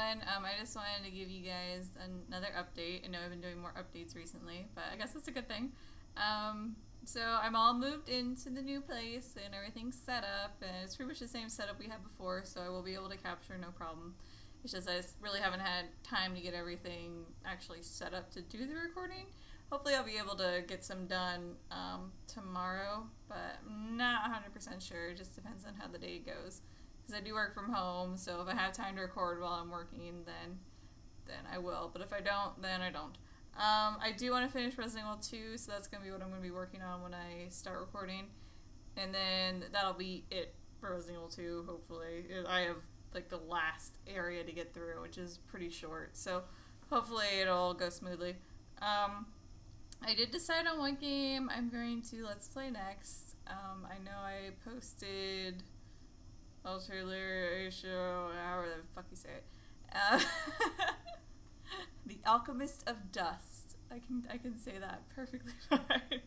everyone. I just wanted to give you guys another update. I know I've been doing more updates recently, but I guess that's a good thing. So I'm all moved into the new place and everything's set up, and it's pretty much the same setup we had before, so I will be able to capture no problem. It's just I just really haven't had time to get everything actually set up to do the recording. Hopefully I'll be able to get some done tomorrow, but I'm not 100% sure. It just depends on how the day goes. Because I do work from home, so if I have time to record while I'm working, then I will. But if I don't, then I don't. I do want to finish Resident Evil 2, so that's going to be what I'm going to be working on when I start recording. And then that'll be it for Resident Evil 2, hopefully. I have like the last area to get through, which is pretty short, so hopefully it'll go smoothly. I did decide on what game I'm going to Let's Play next. I know I posted trailer, show, however the fuck you say it. The Alchemist of Dust. I can say that perfectly fine.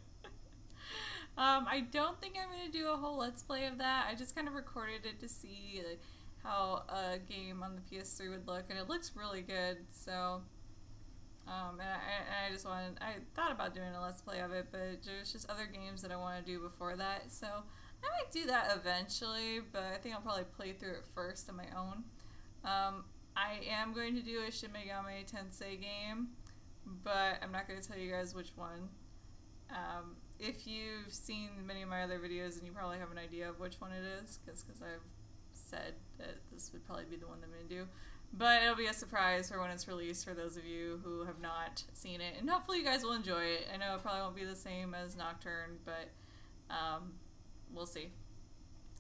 I don't think I'm gonna do a whole Let's Play of that. I just kind of recorded it to see like, how a game on the PS3 would look, and it looks really good. So, and I thought about doing a Let's Play of it, but there's just other games that I want to do before that. So I might do that eventually, but I think I'll probably play through it first on my own. I am going to do a Shin Megami Tensei game, but I'm not going to tell you guys which one. If you've seen many of my other videos, then you probably have an idea of which one it is, because I've said that this would probably be the one that I'm going to do. But it'll be a surprise for when it's released for those of you who have not seen it, and hopefully you guys will enjoy it. I know it probably won't be the same as Nocturne, but we'll see.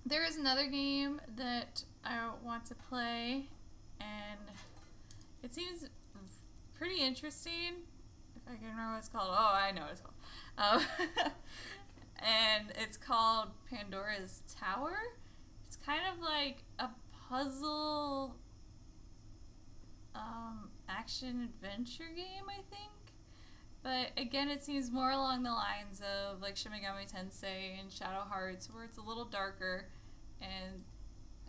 There is another game that I want to play, and it seems pretty interesting. If I can remember what it's called. Oh, I know what it's called. And it's called Pandora's Tower. It's kind of like a puzzle action adventure game, I think. But again, it seems more along the lines of like Shin Megami Tensei and Shadow Hearts, where it's a little darker, and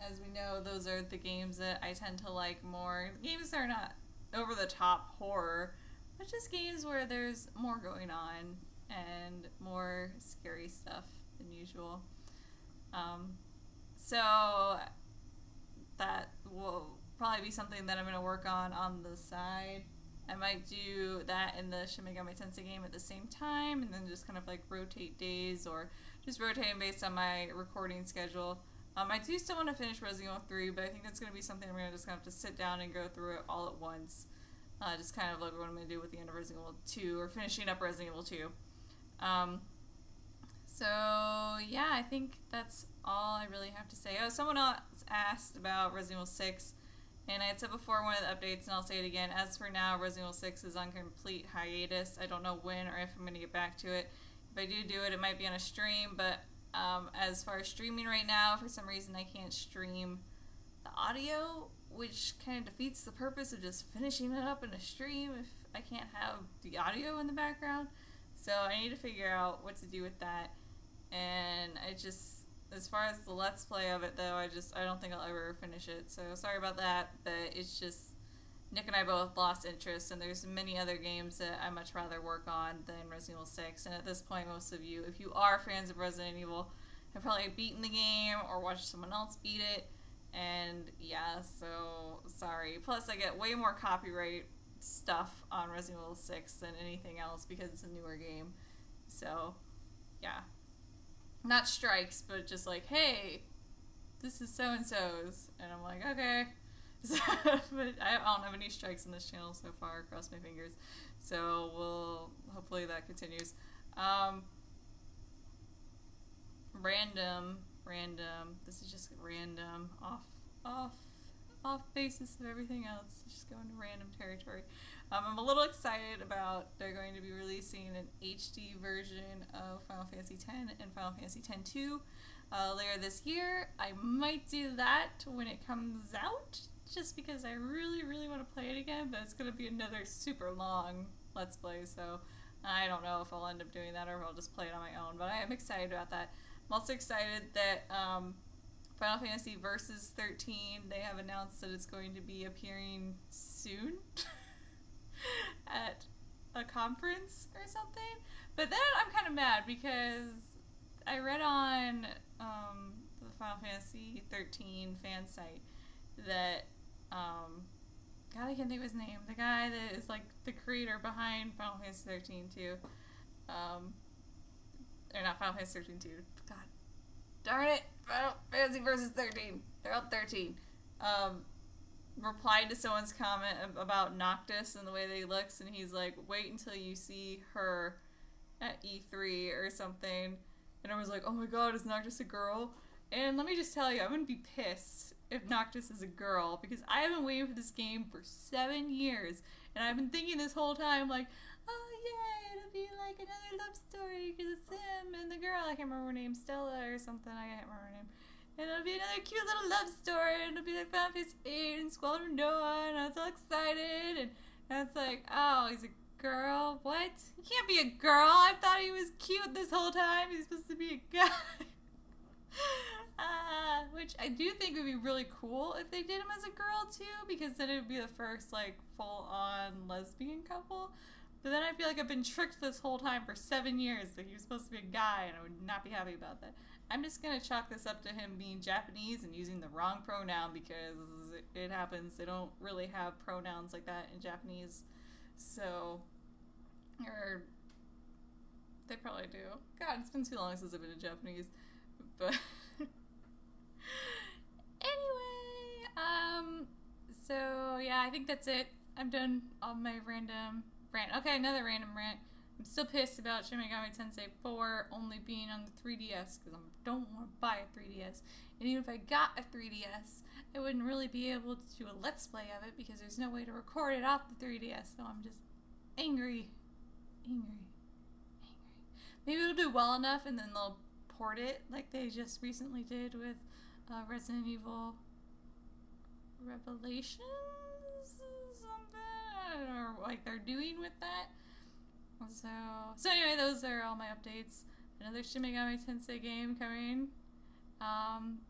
as we know, those are the games that I tend to like more. Games that are not over the top horror, but just games where there's more going on and more scary stuff than usual. So that will probably be something that I'm going to work on the side. I might do that in the Shin Megami Tensei game at the same time, and then just kind of like rotate days, or just rotating based on my recording schedule. I do still want to finish Resident Evil 3, but I think that's going to be something I'm going to just have to sit down and go through it all at once. Just kind of like what I'm going to do with the end of Resident Evil 2, or finishing up Resident Evil 2. So yeah, I think that's all I really have to say. Oh, someone else asked about Resident Evil 6. And I had said before in one of the updates, and I'll say it again, as for now, Resident Evil 6 is on complete hiatus. I don't know when or if I'm going to get back to it. If I do it, it might be on a stream, but as far as streaming right now, for some reason I can't stream the audio, which kind of defeats the purpose of just finishing it up in a stream if I can't have the audio in the background. So I need to figure out what to do with that. And I just... As far as the Let's Play of it, though, I don't think I'll ever finish it. So sorry about that, but it's just Nick and I both lost interest, and there's many other games that I much rather work on than Resident Evil 6. And at this point, most of you, if you are fans of Resident Evil, have probably beaten the game or watched someone else beat it. And yeah, so sorry. Plus, I get way more copyright stuff on Resident Evil 6 than anything else because it's a newer game. So yeah. Not strikes, but just like, hey, this is so-and-so's. And I'm like, okay. So, but I don't have any strikes on this channel so far, cross my fingers. So hopefully that continues. Random, this is just random, off basis of everything else. Just going to random territory. I'm a little excited about they're going to be releasing an HD version of Final Fantasy X and Final Fantasy X-2 later this year. I might do that when it comes out, just because I really, really want to play it again, but it's going to be another super long Let's Play, so I don't know if I'll end up doing that or if I'll just play it on my own, but I am excited about that. I'm also excited that Final Fantasy Versus 13, they have announced that it's going to be appearing soon at a conference or something. But then I'm kind of mad because I read on the Final Fantasy 13 fan site that, God, I can't think of his name. The guy that is like the creator behind Final Fantasy 13 too. Or not Final Fantasy 13 2. God darn it! Final Fantasy Versus 13. They're on 13. Replied to someone's comment about Noctis and the way that he looks, and he's like, wait until you see her at E3 or something. And I was like, oh my god, is Noctis a girl? And let me just tell you, I'm gonna be pissed if Noctis is a girl, because I have been waiting for this game for 7 years, and I've been thinking this whole time, like, oh yeah, it'll be like another love story, because it's him and the girl, I can't remember her name, Stella or something, I can't remember her name. And it'll be another cute little love story, and it'll be like Final Fantasy 8 and Squadron Noah, and I'm so excited, and it's like, oh, he's a girl? What? He can't be a girl! I thought he was cute this whole time, he's supposed to be a guy. Which I do think would be really cool if they did him as a girl too, because then it would be the first like full-on lesbian couple. But then I feel like I've been tricked this whole time for 7 years that he was supposed to be a guy, and I would not be happy about that. I'm just gonna chalk this up to him being Japanese and using the wrong pronoun, because it happens. They don't really have pronouns like that in Japanese. So, or they probably do. God, it's been too long since I've been in Japanese. But anyway, so yeah, I think that's it. I'm done on my random rant. Okay, another random rant. I'm still pissed about Shin Megami Tensei 4 only being on the 3DS, because I don't want to buy a 3DS. And even if I got a 3DS, I wouldn't really be able to do a Let's Play of it, because there's no way to record it off the 3DS, so I'm just angry. Maybe it'll do well enough, and then they'll port it like they just recently did with Resident Evil Revelations or something, or like they're doing with that. So anyway, those are all my updates. Another Shin Megami Tensei game coming.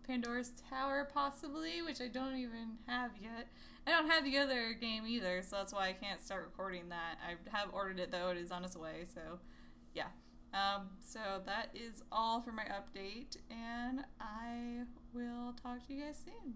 Pandora's Tower possibly, which I don't even have yet. I don't have the other game either, so that's why I can't start recording that. I have ordered it though, it is on its way, so yeah. So that is all for my update, and I will talk to you guys soon.